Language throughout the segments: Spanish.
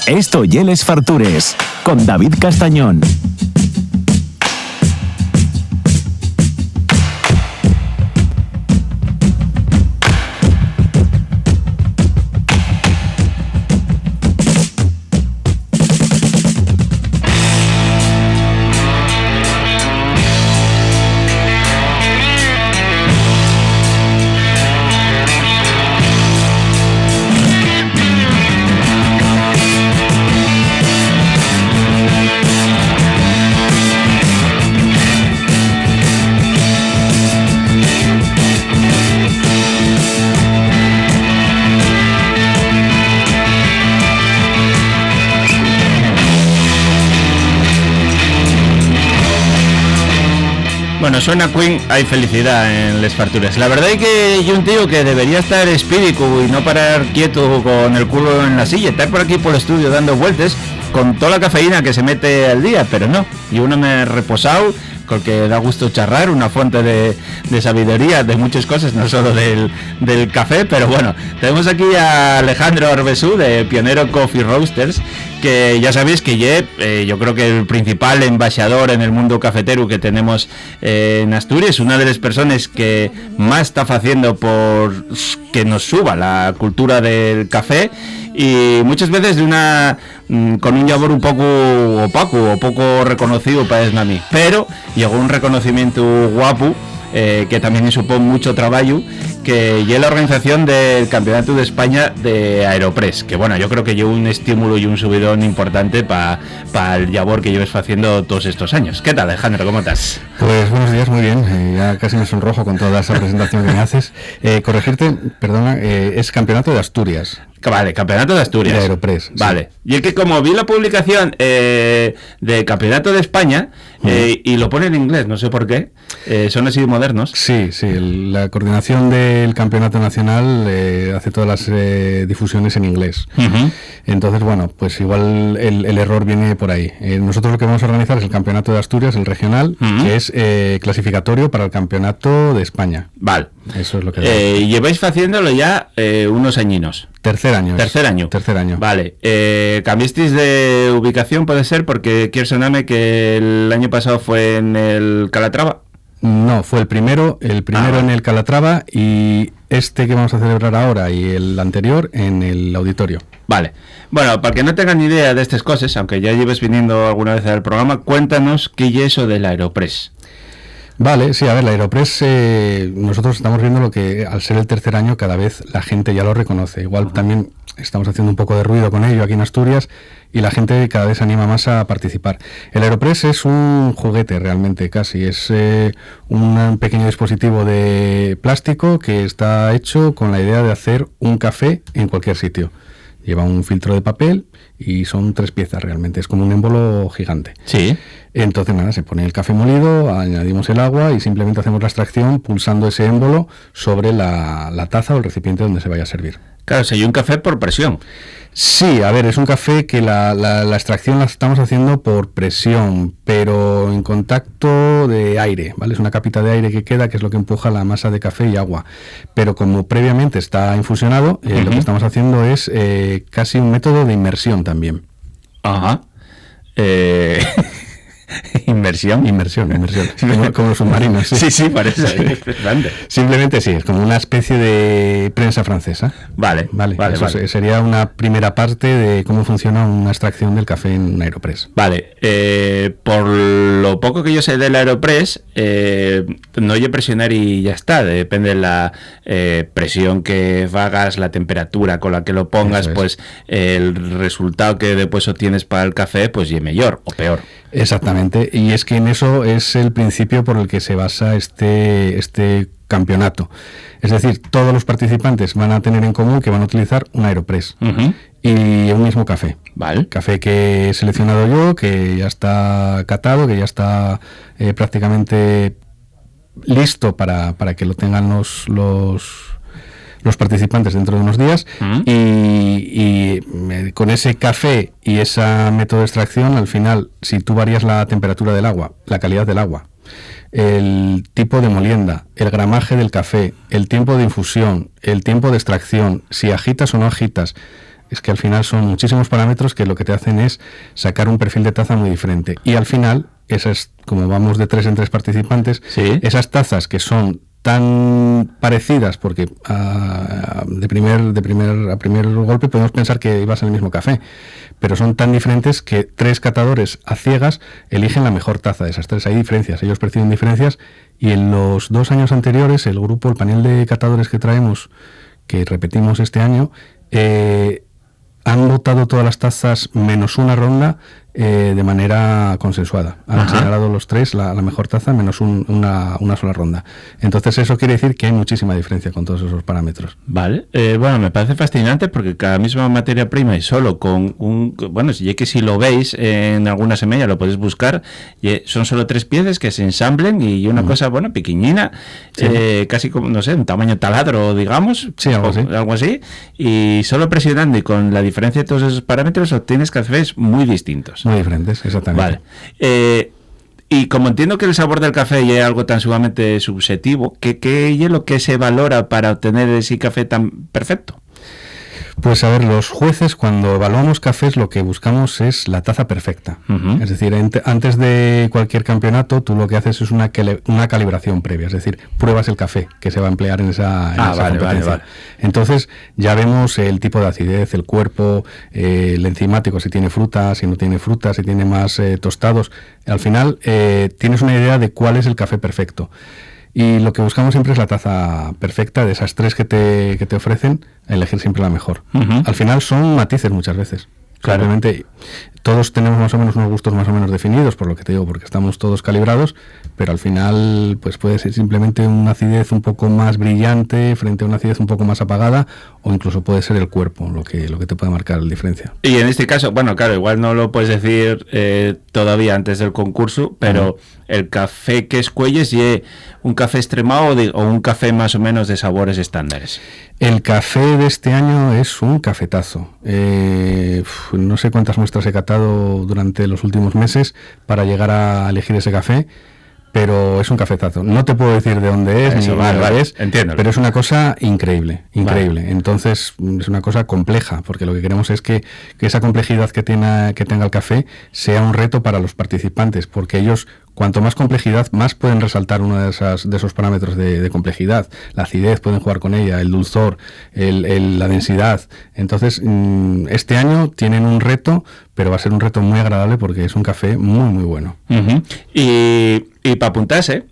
Esto ye Les Fartures, con David Castañón. Bueno, suena Queen, hay felicidad en Les Fartures. La verdad es que yo un tío que debería estar espíritu y no parar quieto con el culo en la silla, estar por aquí por el estudio dando vueltas con toda la cafeína que se mete al día, pero no, yo no me he reposado, porque da gusto charrar, una fuente de sabiduría de muchas cosas, no solo del café, pero bueno, tenemos aquí a Alejandro Arbesú de Pionero Coffee Roasters, que ya sabéis que yo creo que el principal embajador en el mundo cafetero que tenemos en Asturias, una de las personas que más está haciendo por que nos suba la cultura del café, y muchas veces de con un sabor un poco opaco o poco reconocido para mí, pero llegó un reconocimiento guapo, que también supone mucho trabajo, que es la organización del Campeonato de España de Aeropress, que bueno, yo creo que lleva un estímulo y un subidón importante para el labor que lleves haciendo todos estos años. ¿Qué tal, Alejandro? ¿Cómo estás? Pues buenos días, muy bien, ya casi me sonrojo con toda esa presentación que me haces. Corregirte, perdona, es Campeonato de Asturias. Vale, Campeonato de Asturias. De Aeropress. Vale. Sí. Y es que como vi la publicación de Campeonato de España, y lo pone en inglés, no sé por qué, son así modernos. Sí, la coordinación del Campeonato Nacional hace todas las difusiones en inglés. Uh-huh. Entonces, bueno, pues igual el error viene por ahí. Nosotros lo que vamos a organizar es el Campeonato de Asturias, el regional, uh-huh, que es clasificatorio para el Campeonato de España. Vale. Eso es lo que... lleváis haciéndolo ya unos añinos. Tercer año. Tercer año. Vale. ¿Cambiasteis de ubicación, puede ser? Porque quiero sonarme que el año pasado fue en el Calatrava. No, fue el primero en el Calatrava, y este que vamos a celebrar ahora y el anterior en el auditorio. Vale. Bueno, para que no tengan ni idea de estas cosas, aunque ya lleves viniendo alguna vez al programa, cuéntanos qué es eso del Aeropress. Vale, sí, a ver, la Aeropress, nosotros estamos viendo lo que al ser el tercer año cada vez la gente ya lo reconoce. Igual uh-huh, también estamos haciendo un poco de ruido con ello aquí en Asturias y la gente cada vez se anima más a participar. El Aeropress es un juguete realmente, casi. Es un pequeño dispositivo de plástico que está hecho con la idea de hacer un café en cualquier sitio. Lleva un filtro de papel y son 3 piezas realmente, es como un émbolo gigante. Sí. Entonces nada, se pone el café molido, añadimos el agua y simplemente hacemos la extracción pulsando ese émbolo sobre la taza o el recipiente donde se vaya a servir. Claro, si hay un café por presión. Sí, a ver, es un café que la extracción la estamos haciendo por presión, pero en contacto de aire, ¿vale? Es una capita de aire que queda, que es lo que empuja la masa de café y agua. Pero como previamente está infusionado, uh-huh, lo que estamos haciendo es casi un método de inmersión también. Ajá. Inmersión. Como los submarinos. Sí, parece. Simplemente sí, es como una especie de prensa francesa. Vale. Sería una primera parte de cómo funciona una extracción del café en un Aeropress. Vale. Por lo poco que yo sé del Aeropress, no hay que presionar y ya está. Depende de la presión que hagas, la temperatura con la que lo pongas, pues el resultado que después obtienes para el café, pues es mejor o peor. Exactamente, y es que en eso es el principio por el que se basa este campeonato. Es decir, todos los participantes van a tener en común que van a utilizar un Aeropress, uh-huh, y un mismo café. Vale. Café que he seleccionado yo, que ya está catado, que ya está prácticamente listo para que lo tengan los participantes dentro de unos días, uh-huh, y con ese café y ese método de extracción, al final, si tú varías la temperatura del agua, la calidad del agua, el tipo de molienda, el gramaje del café, el tiempo de infusión, el tiempo de extracción, si agitas o no agitas, es que al final son muchísimos parámetros que lo que te hacen es sacar un perfil de taza muy diferente. Y al final, esas, como vamos de 3 en 3 participantes, ¿Sí? esas tazas que son tan parecidas, porque a primer golpe podemos pensar que vas al mismo café, pero son tan diferentes que 3 catadores a ciegas eligen la mejor taza de esas 3. Hay diferencias, ellos perciben diferencias, y en los 2 años anteriores el panel de catadores que traemos, que repetimos este año, han votado todas las tazas menos una ronda de manera consensuada. Han señalado los 3 la mejor taza menos una sola ronda. Entonces eso quiere decir que hay muchísima diferencia con todos esos parámetros. Vale, bueno, me parece fascinante porque cada misma materia prima y solo con bueno, ya que si lo veis en alguna semilla lo podéis buscar, son solo 3 piezas que se ensamblen y una cosa, bueno, pequeñina, sí. Casi como, no sé, un tamaño taladro, digamos, sí, algo así, y solo presionando y con la diferencia de todos esos parámetros obtienes cafés muy distintos. Muy diferentes, exactamente. Vale. Y como entiendo que el sabor del café ya es algo tan sumamente subjetivo, ¿qué es lo que se valora para obtener ese café tan perfecto? Pues a ver, los jueces cuando evaluamos cafés lo que buscamos es la taza perfecta. Es decir, antes de cualquier campeonato tú lo que haces es una calibración previa, es decir, pruebas el café que se va a emplear en esa competencia. Vale. Entonces ya vemos el tipo de acidez, el cuerpo, el enzimático, si tiene fruta, si no tiene fruta, si tiene más tostados. Al final tienes una idea de cuál es el café perfecto. Y lo que buscamos siempre es la taza perfecta, de esas 3 que te ofrecen, elegir siempre la mejor. Al final son matices muchas veces. Claro. Obviamente todos tenemos más o menos unos gustos más o menos definidos, por lo que te digo, porque estamos todos calibrados, pero al final pues puede ser simplemente una acidez un poco más brillante frente a una acidez un poco más apagada, o incluso puede ser el cuerpo lo que te puede marcar la diferencia. Y en este caso, bueno, claro, igual no lo puedes decir todavía antes del concurso, pero el café que escuelles, ¿es un café extremado o un café más o menos de sabores estándares? El café de este año es un cafetazo. No sé cuántas muestras he catado durante los últimos meses para llegar a elegir ese café, pero es un cafetazo. No te puedo decir de dónde es, eso, ni dónde es, entiendo. Pero es una cosa increíble. Vale. Entonces es una cosa compleja, porque lo que queremos es que esa complejidad que tenga el café sea un reto para los participantes, porque ellos, cuanto más complejidad, más pueden resaltar uno de esos parámetros de complejidad. La acidez, pueden jugar con ella, el dulzor, la densidad. Entonces, este año tienen un reto, pero va a ser un reto muy agradable porque es un café muy, muy bueno. Y para apuntarse,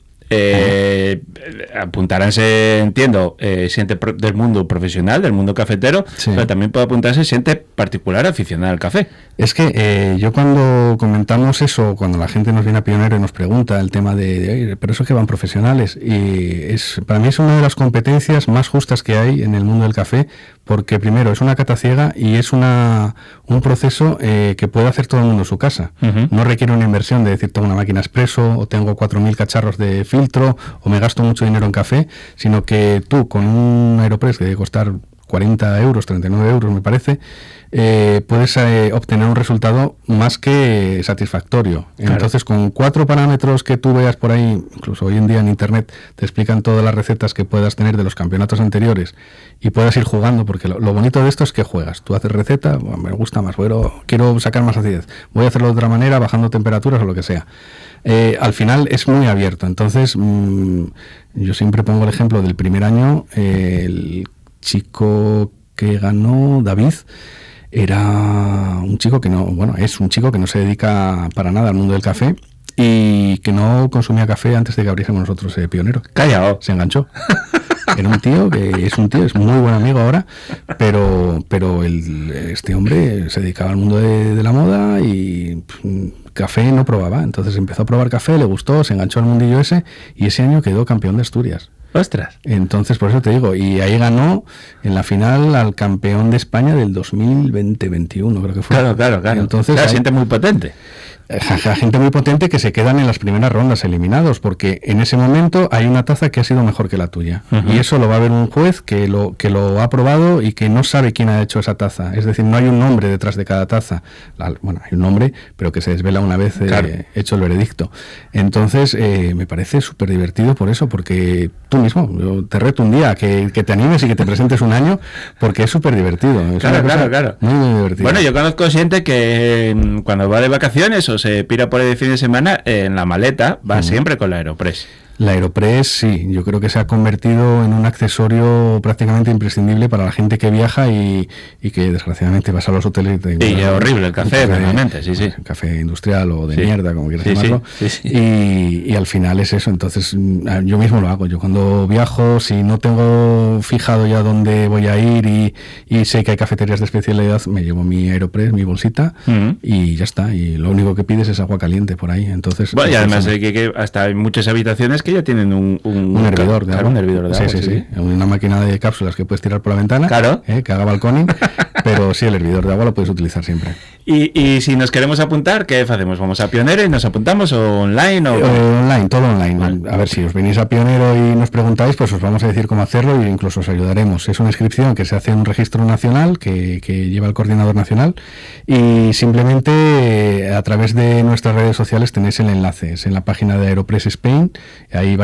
apuntaránse, entiendo, gente del mundo profesional, del mundo cafetero, sí. Pero también puede apuntarse gente particular aficionada al café. Es que yo cuando comentamos eso, cuando la gente nos viene a Pionero y nos pregunta el tema de pero eso que van profesionales, y para mí es una de las competencias más justas que hay en el mundo del café, porque primero es una cata ciega y es un proceso que puede hacer todo el mundo en su casa. No requiere una inversión de decir tengo una máquina expreso o tengo 4.000 cacharros de filtro o me gasto mucho dinero en café, sino que tú con un Aeropress que debe costar 40 euros, 39 euros me parece, puedes obtener un resultado más que satisfactorio. Claro. Entonces, con 4 parámetros que tú veas por ahí, incluso hoy en día en internet te explican todas las recetas que puedas tener de los campeonatos anteriores y puedas ir jugando, porque lo bonito de esto es que juegas. Tú haces receta, me gusta más, quiero sacar más acidez, voy a hacerlo de otra manera, bajando temperaturas o lo que sea. Al final es muy abierto. Entonces, yo siempre pongo el ejemplo del primer año, el chico que ganó, David, era un chico es un chico que no se dedica para nada al mundo del café y que no consumía café antes de que abriésemos nosotros Pionero. Callao. Se enganchó. Era un tío es muy buen amigo ahora, pero este hombre se dedicaba al mundo de la moda y café no probaba. Entonces empezó a probar café, le gustó, se enganchó al mundillo ese y ese año quedó campeón de Asturias. ¡Ostras! Entonces, por eso te digo, y ahí ganó en la final al campeón de España del 2020-21, creo que fue. Claro. Entonces, la gente muy potente. Gente muy potente que se quedan en las primeras rondas eliminados, porque en ese momento hay una taza que ha sido mejor que la tuya. Y eso lo va a ver un juez que lo ha probado y que no sabe quién ha hecho esa taza. Es decir, no hay un nombre detrás de cada taza. Hay un nombre, pero que se desvela una vez hecho el veredicto. Entonces, me parece súper divertido por eso, porque tú tú mismo. Yo te reto un día que te animes y que te presentes un año, porque es súper divertido. Claro. Muy divertido. Bueno, yo conozco gente que cuando va de vacaciones o se pira por ahí de fin de semana, en la maleta va siempre con la Aeropress. La Aeropress, sí, yo creo que se ha convertido en un accesorio prácticamente imprescindible para la gente que viaja y que desgraciadamente vas a los hoteles. Y es horrible el café, realmente, sí. Café industrial o de sí. mierda, como quieras llamarlo. Sí. Y al final es eso, entonces yo mismo lo hago. Yo cuando viajo, si no tengo fijado ya dónde voy a ir y sé que hay cafeterías de especialidad, me llevo mi Aeropress, mi bolsita y ya está. Y lo único que pides es agua caliente por ahí. Entonces, bueno, y además que hasta hay muchas habitaciones que ya tienen un hervidor de agua. Un hervidor de agua, sí. Una máquina de cápsulas que puedes tirar por la ventana, claro. Que haga balconing, pero sí, el hervidor de agua lo puedes utilizar siempre. Y si nos queremos apuntar, ¿qué hacemos? ¿Vamos a Pionero y nos apuntamos o online? Online, todo online. Vale. A ver, si os venís a Pionero y nos preguntáis, pues os vamos a decir cómo hacerlo e incluso os ayudaremos. Es una inscripción que se hace en un registro nacional que lleva el coordinador nacional y simplemente a través de nuestras redes sociales tenéis el enlace. Es en la página de Aeropress Spain. Ahí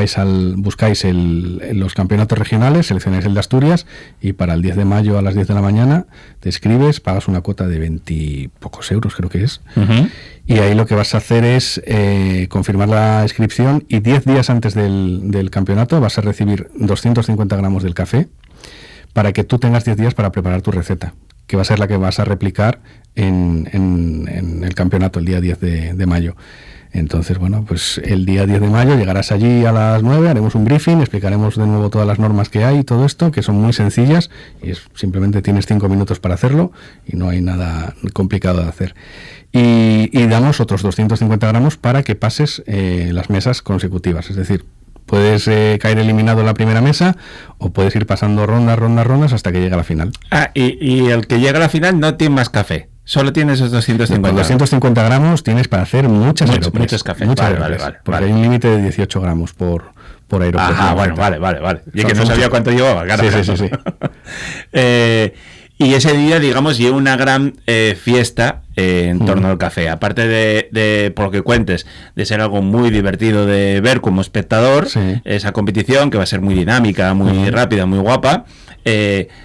buscáis los campeonatos regionales, seleccionáis el de Asturias y para el 10 de mayo a las 10 de la mañana te escribes, pagas una cuota de 20 pocos euros, creo que es. Y ahí lo que vas a hacer es confirmar la inscripción y 10 días antes del campeonato vas a recibir 250 gramos del café para que tú tengas 10 días para preparar tu receta, que va a ser la que vas a replicar en el campeonato el día 10 de mayo. Entonces, bueno, pues el día 10 de mayo llegarás allí a las 9, haremos un briefing, explicaremos de nuevo todas las normas que hay y todo esto, que son muy sencillas, y simplemente tienes 5 minutos para hacerlo y no hay nada complicado de hacer. Y damos otros 250 gramos para que pases las mesas consecutivas, es decir, puedes caer eliminado en la primera mesa o puedes ir pasando rondas hasta que llegue a la final. Y el que llega a la final no tiene más café. Solo tienes esos 250. Con 250 gramos tienes para hacer muchos cafés. Vale. Porque hay un límite de 18 gramos por Aeropress. Ajá, bueno, vale. Y que no sabía cuánto llevaba, claro. Sí. Y ese día, digamos, lleva una gran fiesta en torno al café. Aparte de, por lo que cuentes, de ser algo muy divertido de ver como espectador, esa competición que va a ser muy dinámica, muy rápida, muy guapa.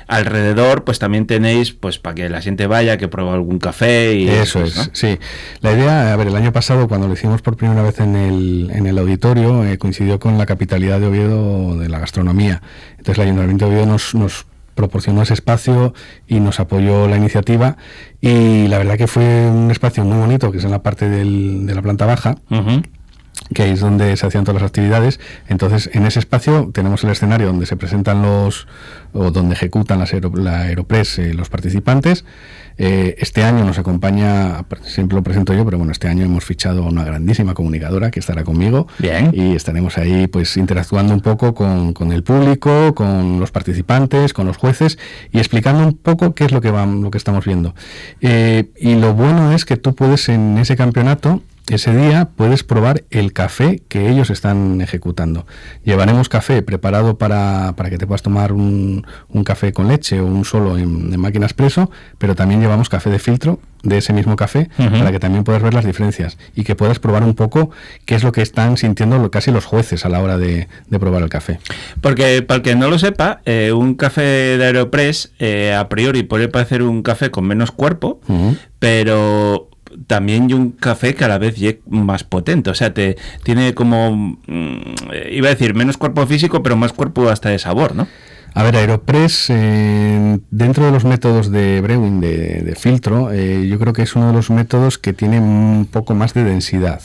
Alrededor, pues también tenéis, pues para que la gente vaya, que pruebe algún café. Y eso es, ¿no? Sí. La idea, a ver, el año pasado, cuando lo hicimos por primera vez en el auditorio, coincidió con la capitalidad de Oviedo de la gastronomía. Entonces, el Ayuntamiento de Oviedo nos proporcionó ese espacio y nos apoyó la iniciativa y la verdad que fue un espacio muy bonito, que es en la parte de la planta baja, que ahí es donde se hacían todas las actividades. Entonces, en ese espacio tenemos el escenario donde se presentan donde ejecutan la Aeropress los participantes. Este año nos acompaña, siempre lo presento yo, pero bueno, este año hemos fichado a una grandísima comunicadora que estará conmigo. Bien. Y estaremos ahí pues interactuando un poco con el público, con los participantes, con los jueces y explicando un poco qué es lo que estamos viendo. Y lo bueno es que tú puedes en ese campeonato, ese día puedes probar el café que ellos están ejecutando. Llevaremos café preparado para que te puedas tomar un café con leche o un solo en máquina expreso, pero también llevamos café de filtro de ese mismo café para que también puedas ver las diferencias y que puedas probar un poco qué es lo que están sintiendo casi los jueces a la hora de probar el café. Porque para el que no lo sepa, un café de Aeropress a priori puede parecer un café con menos cuerpo, pero también y un café que a la vez es más potente, o sea, tiene como, iba a decir, menos cuerpo físico, pero más cuerpo hasta de sabor, ¿no? A ver, Aeropress, dentro de los métodos de brewing, de filtro, yo creo que es uno de los métodos que tiene un poco más de densidad.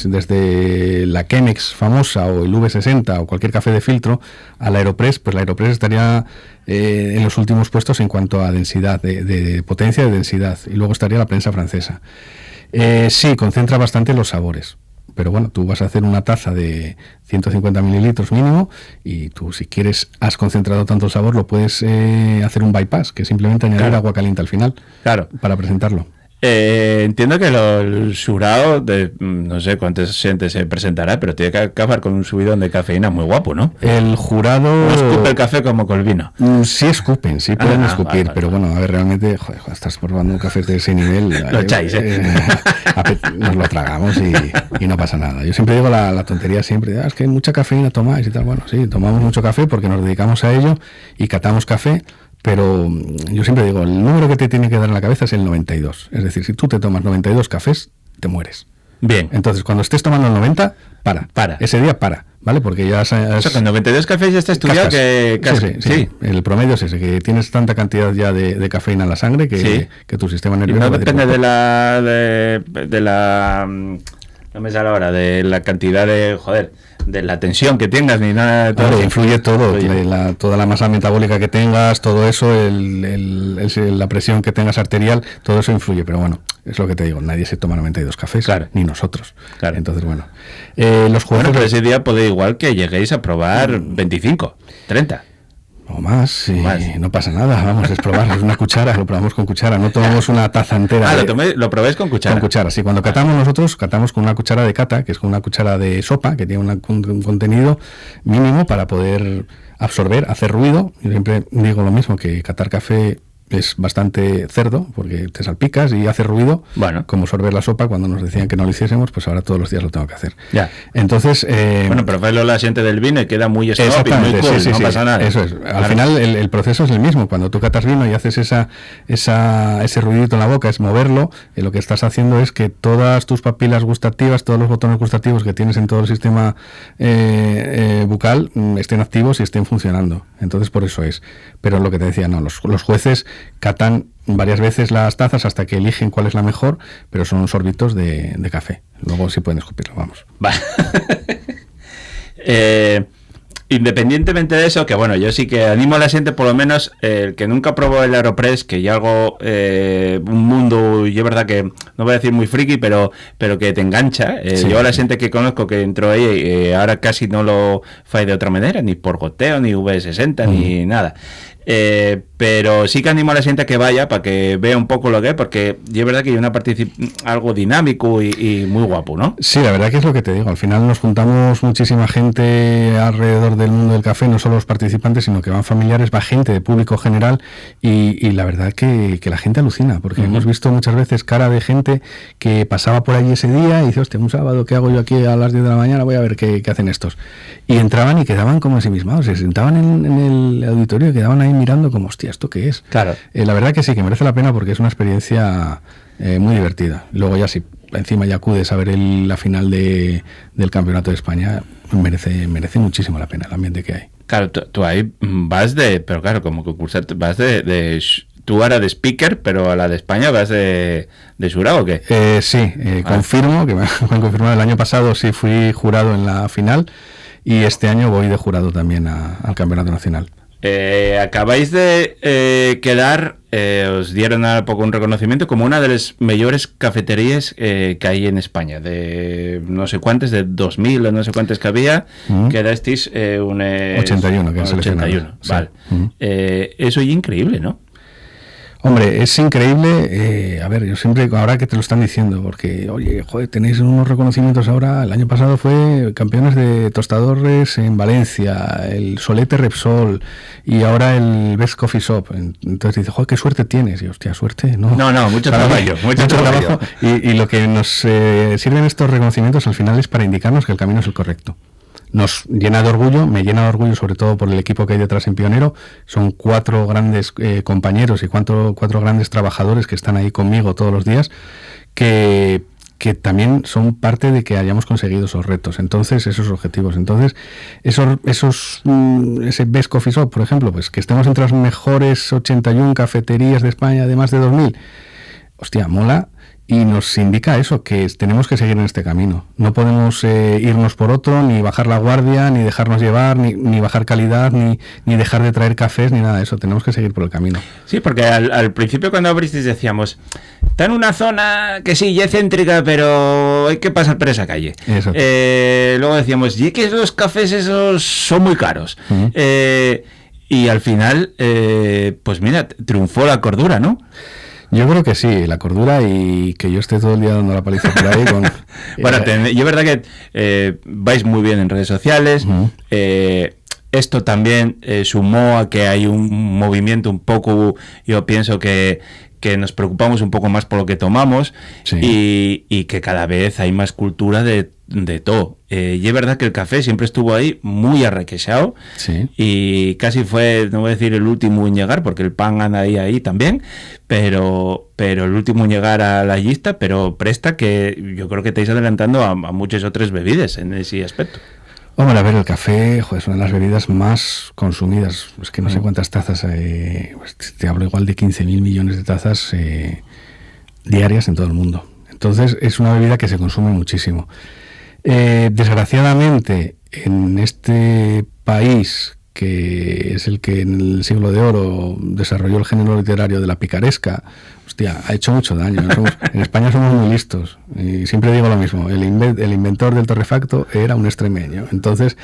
Desde la Chemex famosa o el V60 o cualquier café de filtro a la Aeropress, pues la Aeropress estaría en los últimos puestos en cuanto a densidad, de potencia de densidad. Y luego estaría la prensa francesa. Sí, concentra bastante los sabores. Pero bueno, tú vas a hacer una taza de 150 mililitros mínimo y tú, si quieres, has concentrado tanto el sabor, lo puedes hacer un bypass, que es simplemente añadir agua caliente al final para presentarlo. Entiendo que el surao, no sé cuántos gente se presentará, pero tiene que acabar con un subidón de cafeína muy guapo, ¿no? El jurado... No escupe el café como con el vino. Sí escupen, sí pueden escupir, vale. Pero bueno, a ver, realmente, joder, estás probando un café de ese nivel... Lo echáis, nos lo tragamos y no pasa nada. Yo siempre digo la tontería siempre, es que hay mucha cafeína tomáis y tal. Bueno, sí, tomamos mucho café porque nos dedicamos a ello y catamos café. Pero yo siempre digo, el número que te tiene que dar en la cabeza es el 92. Es decir, si tú te tomas 92 cafés, te mueres. Bien. Entonces, cuando estés tomando el 90, para. Ese día para, ¿vale? Porque ya... O sea, con 92 cafés ya está estudiado que... Sí. El promedio es ese, que tienes tanta cantidad ya de cafeína en la sangre que tu sistema nervioso... Y no depende de la... No me sale ahora, de la cantidad de la tensión que tengas ni nada de todo. Claro, influye todo, toda la masa metabólica que tengas, todo eso, la presión que tengas arterial, todo eso influye, pero bueno, es lo que te digo, nadie se toma 92 cafés, ni nosotros. Claro. Entonces, bueno, los jueces... Bueno, pero ese día puede igual que lleguéis a probar 25, 30. O más, no pasa nada, vamos, es probar, es una cuchara, lo probamos con cuchara, no tomamos una taza entera. Lo probéis con cuchara. Con cuchara, sí, cuando catamos nosotros, catamos con una cuchara de cata, que es con una cuchara de sopa, que tiene un contenido mínimo para poder absorber, hacer ruido. Yo siempre digo lo mismo, que catar café es bastante cerdo, porque te salpicas y hace ruido, como sorber la sopa. Cuando nos decían que no lo hiciésemos, pues ahora todos los días lo tengo que hacer. Ya. Entonces... bueno, pero fue la siente del vino y queda muy stop y muy cool, no pasa nada. Eso es. Al final el proceso es el mismo. Cuando tú catas vino y haces ese ruidito en la boca, es moverlo, lo que estás haciendo es que todas tus papilas gustativas, todos los botones gustativos que tienes en todo el sistema bucal estén activos y estén funcionando. Entonces, por eso es. Pero lo que te decía, no, los jueces catan varias veces las tazas hasta que eligen cuál es la mejor, pero son sorbitos de café. Luego sí pueden escupirlo, vamos. Independientemente de eso, que bueno, yo sí que animo a la gente, por lo menos el que nunca probó el Aeropress, que ya algo, un mundo, yo verdad que no voy a decir muy friki, pero que te engancha. Yo a la gente que conozco que entró ahí, ahora casi no lo fai de otra manera, ni por goteo, ni V60, ni nada. Pero sí que animo a la gente a que vaya para que vea un poco lo que es, porque es verdad que hay algo dinámico y muy guapo, ¿no? Sí, la verdad que es lo que te digo, al final nos juntamos muchísima gente alrededor del mundo del café, no solo los participantes, sino que van familiares, va gente de público general y la verdad que la gente alucina, porque hemos visto muchas veces cara de gente que pasaba por allí ese día y dice, hostia, un sábado, ¿qué hago yo aquí a las 10 de la mañana? Voy a ver qué hacen estos. Y entraban y quedaban como ensimismados, se sentaban en el auditorio y quedaban ahí mirando como, hostia, ¿esto qué es? Claro. La verdad que sí, que merece la pena porque es una experiencia muy divertida. Luego ya si encima ya acudes a ver la final del Campeonato de España, merece muchísimo la pena el ambiente que hay. Claro, tú ahí vas pero claro, como concursante, vas tú ahora de speaker, pero a la de España vas de jurado, ¿o qué? Sí, confirmo, que me han confirmado el año pasado, sí fui jurado en la final y este año voy de jurado también al Campeonato Nacional. Acabáis de quedar, os dieron hace poco un reconocimiento como una de las mejores cafeterías que hay en España, de no sé cuántas, de 2000 o no sé cuántas que había, quedasteis 81, que 81, vale. Eso es increíble, ¿no? Hombre, es increíble, a ver, yo siempre, ahora que te lo están diciendo, porque, oye, joder, tenéis unos reconocimientos ahora, el año pasado fue campeones de tostadores en Valencia, el Solete Repsol, y ahora el Best Coffee Shop, entonces dices, joder, qué suerte tienes, y hostia, suerte, no. No, mucho trabajo. Y lo que nos sirven estos reconocimientos al final es para indicarnos que el camino es el correcto. Nos llena de orgullo, me llena de orgullo sobre todo por el equipo que hay detrás en Pionero. Son 4 grandes compañeros y 4 grandes trabajadores que están ahí conmigo todos los días, que también son parte de que hayamos conseguido esos retos, entonces esos objetivos. Entonces ese Best Coffee Shop, por ejemplo, pues que estemos entre las mejores 81 cafeterías de España de más de 2000, hostia, mola. Y nos indica eso, que tenemos que seguir en este camino. No podemos irnos por otro, ni bajar la guardia, ni dejarnos llevar, ni bajar calidad, ni dejar de traer cafés, ni nada de eso. Tenemos que seguir por el camino. Sí, porque al principio cuando abristeis decíamos, está en una zona que sí, ya céntrica, pero hay que pasar por esa calle. Luego decíamos, y que los cafés esos son muy caros. Y al final, pues mira, triunfó la cordura, ¿no? Yo creo que sí, la cordura y que yo esté todo el día dando la paliza por ahí con... Bueno, yo verdad que vais muy bien en redes sociales. Uh-huh. Esto también sumó a que hay un movimiento un poco, yo pienso que nos preocupamos un poco más por lo que tomamos, sí. y que cada vez hay más cultura de todo. Y es verdad que el café siempre estuvo ahí muy arrequesado, sí. Y casi fue, no voy a decir el último en llegar, porque el pan anda ahí también, pero el último en llegar a la lista, pero presta que yo creo que estáis adelantando a muchas otras bebidas en ese aspecto. Hombre, a ver, el café, joder, es una de las bebidas más consumidas. Es que no sé cuántas tazas, pues te hablo igual de 15.000 millones de tazas diarias en todo el mundo. Entonces, es una bebida que se consume muchísimo. Desgraciadamente, en este país, que es el que en el siglo de oro desarrolló el género literario de la picaresca, hostia, ha hecho mucho daño. En España somos muy listos, y siempre digo lo mismo, el inventor del torrefacto era un extremeño. Entonces,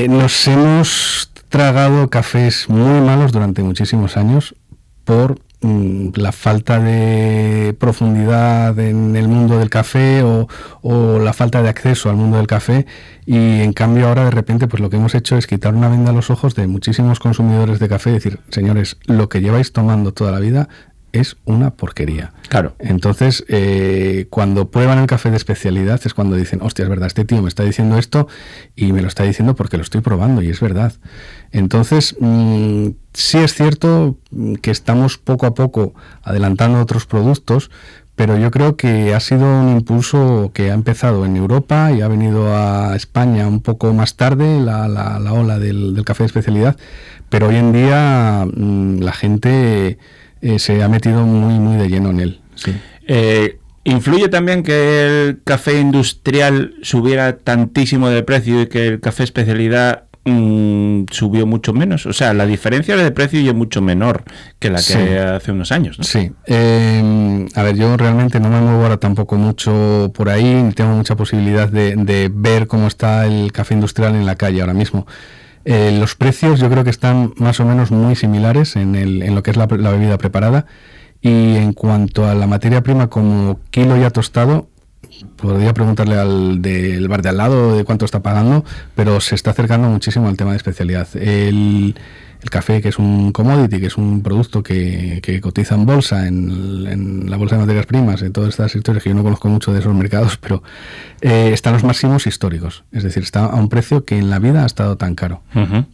nos hemos tragado cafés muy malos durante muchísimos años por la falta de profundidad en el mundo del café o la falta de acceso al mundo del café, y en cambio ahora de repente pues lo que hemos hecho es quitar una venda a los ojos de muchísimos consumidores de café y decir, señores, lo que lleváis tomando toda la vida es una porquería. Claro. Entonces, cuando prueban el café de especialidad es cuando dicen, hostia, es verdad, este tío me está diciendo esto y me lo está diciendo porque lo estoy probando y es verdad. Entonces, sí es cierto que estamos poco a poco adelantando otros productos, pero yo creo que ha sido un impulso que ha empezado en Europa y ha venido a España un poco más tarde, la ola del café de especialidad, pero hoy en día la gente... se ha metido muy de lleno en él. Sí. ¿Influye también que el café industrial subiera tantísimo de precio y que el café especialidad subió mucho menos? O sea, la diferencia de precio ya es mucho menor que la que hace unos años, ¿no? Sí. A ver, yo realmente no me muevo ahora tampoco mucho por ahí, ni tengo mucha posibilidad de ver cómo está el café industrial en la calle ahora mismo. Los precios yo creo que están más o menos muy similares en lo que es la bebida preparada, y en cuanto a la materia prima como kilo ya tostado, podría preguntarle al del bar de al lado de cuánto está pagando, pero se está acercando muchísimo al tema de especialidad. El café, que es un commodity, que es un producto que cotiza en bolsa, en la bolsa de materias primas, en todas estas historias que yo no conozco mucho de esos mercados, pero está en los máximos históricos. Es decir, está a un precio que en la vida ha estado tan caro,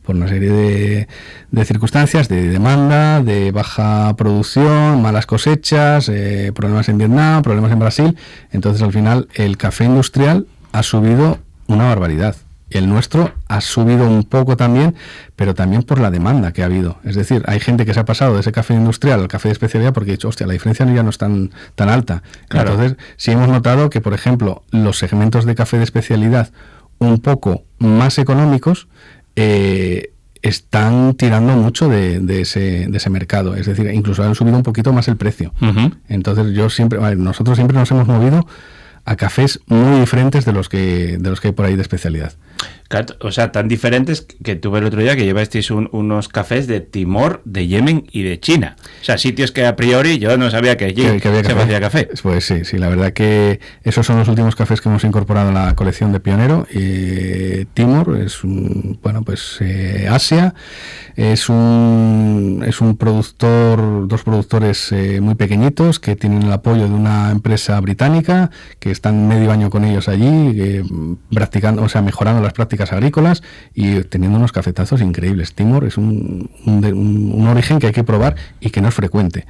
por una serie de circunstancias, de demanda, de baja producción, malas cosechas, problemas en Vietnam, problemas en Brasil. Entonces, al final, el café industrial ha subido una barbaridad. El nuestro ha subido un poco también, pero también por la demanda que ha habido. Es decir, hay gente que se ha pasado de ese café industrial al café de especialidad porque ha dicho, hostia, la diferencia ya no es tan alta. Claro. Entonces, sí hemos notado que, por ejemplo, los segmentos de café de especialidad un poco más económicos están tirando mucho de ese mercado. Es decir, incluso han subido un poquito más el precio. Entonces, nosotros siempre nos hemos movido a cafés muy diferentes de los que hay por ahí de especialidad. O sea, tan diferentes que tuve el otro día que llevasteis unos cafés de Timor, de Yemen y de China. O sea, sitios que a priori yo no sabía que allí se hacía café. Pues sí, la verdad que esos son los últimos cafés que hemos incorporado en la colección de Pionero. Timor es Asia, es un productor, dos productores muy pequeñitos que tienen el apoyo de una empresa británica, que están medio año con ellos allí, practicando, o sea, mejorando las prácticas agrícolas y teniendo unos cafetazos increíbles. Timor es un origen que hay que probar y que no es frecuente.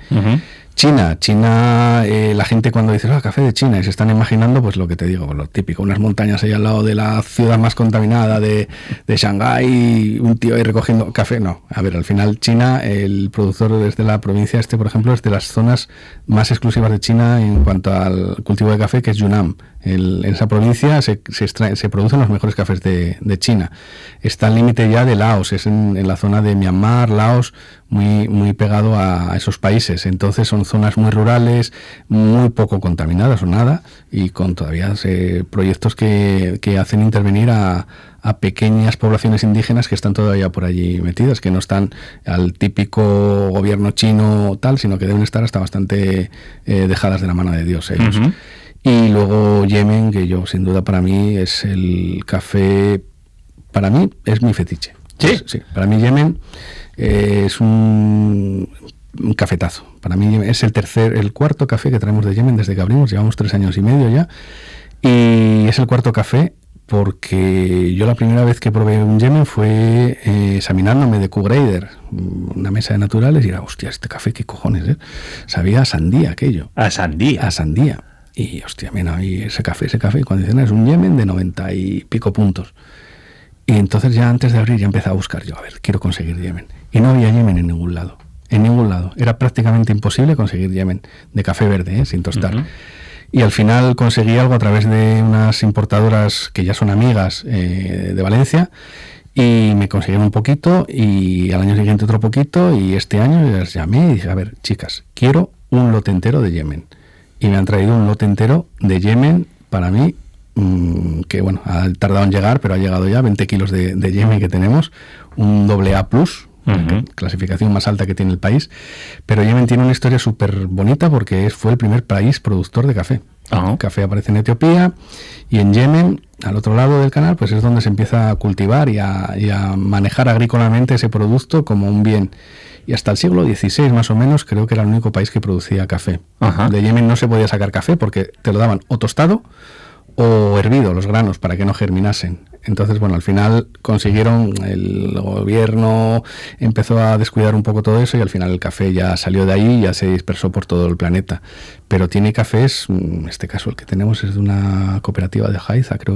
China, la gente cuando dice café de China, y se están imaginando pues lo que te digo, lo típico, unas montañas ahí al lado de la ciudad más contaminada de Shanghái, un tío ahí recogiendo café. No, a ver, al final China, el productor desde la provincia por ejemplo, es de las zonas más exclusivas de China en cuanto al cultivo de café, que es Yunnan. En esa provincia se producen los mejores cafés de China. Está al límite ya de Laos, es en la zona de Myanmar, Laos, muy pegado a esos países. Entonces son zonas muy rurales, muy poco contaminadas o nada, y con todavía proyectos que hacen intervenir a a pequeñas poblaciones indígenas que están todavía por allí metidas, que no están al típico gobierno chino tal, sino que deben estar hasta bastante dejadas de la mano de Dios ellos. Uh-huh. Y luego Yemen, que yo sin duda para mí es el café, para mí es mi fetiche. ¿Sí? Sí, para mí Yemen es un cafetazo. Para mí es el cuarto café que traemos de Yemen desde que abrimos, llevamos 3 años y medio ya, y es el cuarto café porque yo la primera vez que probé un Yemen fue examinándome de Q-Grader, una mesa de naturales, y era, hostia, este café, qué cojones, ¿eh? Sabía a sandía aquello. ¿A sandía? A sandía. Y, hostia, mira, y ese café, cuando dicen es un Yemen de 90 y pico puntos. Y entonces ya antes de abrir ya empecé a buscar yo, a ver, quiero conseguir Yemen. Y no había Yemen en ningún lado. En ningún lado. Era prácticamente imposible conseguir Yemen de café verde, sin tostar. Uh-huh. Y al final conseguí algo a través de unas importadoras que ya son amigas de Valencia, y me consiguieron un poquito, y al año siguiente otro poquito, y este año les llamé y dije, a ver, chicas, quiero un lote entero de Yemen. Y me han traído un lote entero de Yemen, para mí, que bueno, ha tardado en llegar, pero ha llegado ya, 20 kilos de Yemen que tenemos, un AA+, uh-huh. Clasificación más alta que tiene el país, pero Yemen tiene una historia súper bonita porque fue el primer país productor de café. Uh-huh. El café aparece en Etiopía, y en Yemen, al otro lado del canal, pues es donde se empieza a cultivar y a manejar agrícolamente ese producto como un bien. Y hasta el siglo XVI, más o menos, creo que era el único país que producía café. Uh-huh. De Yemen no se podía sacar café porque te lo daban o tostado o hervido, los granos, para que no germinasen. Entonces, bueno, al final consiguieron, el gobierno empezó a descuidar un poco todo eso, y al final el café ya salió de ahí y ya se dispersó por todo el planeta. Pero tiene cafés, en este caso el que tenemos es de una cooperativa de Haiza, creo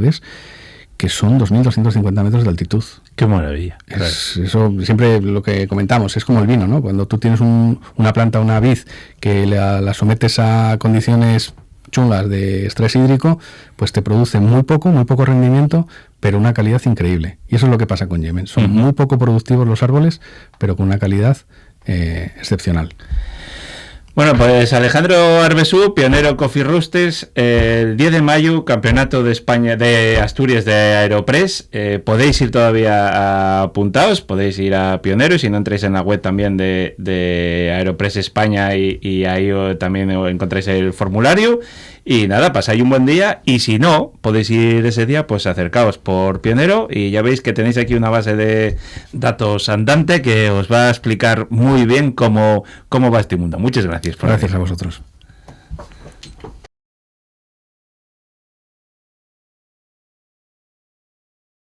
que son 2.250 metros de altitud. ¡Qué maravilla! Eso siempre lo que comentamos, es como el vino, ¿no? Cuando tú tienes una planta, una vid, que la sometes a condiciones chungas de estrés hídrico, pues te produce muy poco rendimiento, pero una calidad increíble. Y eso es lo que pasa con Yemen. Son uh-huh. muy poco productivos los árboles, pero con una calidad excepcional. Bueno, pues Alejandro Arbesú, pionero Coffee Roasters, el 10 de mayo, Campeonato de España de Asturias de Aeropress. Podéis ir todavía apuntados, podéis ir a Pionero, y si no entráis en la web también de Aeropress España, y ahí también encontráis el formulario. Y nada, pasáis un buen día, y si no podéis ir ese día, pues acercaos por Pionero, y ya veis que tenéis aquí una base de datos andante que os va a explicar muy bien cómo va este mundo. Muchas gracias. Gracias a vosotros.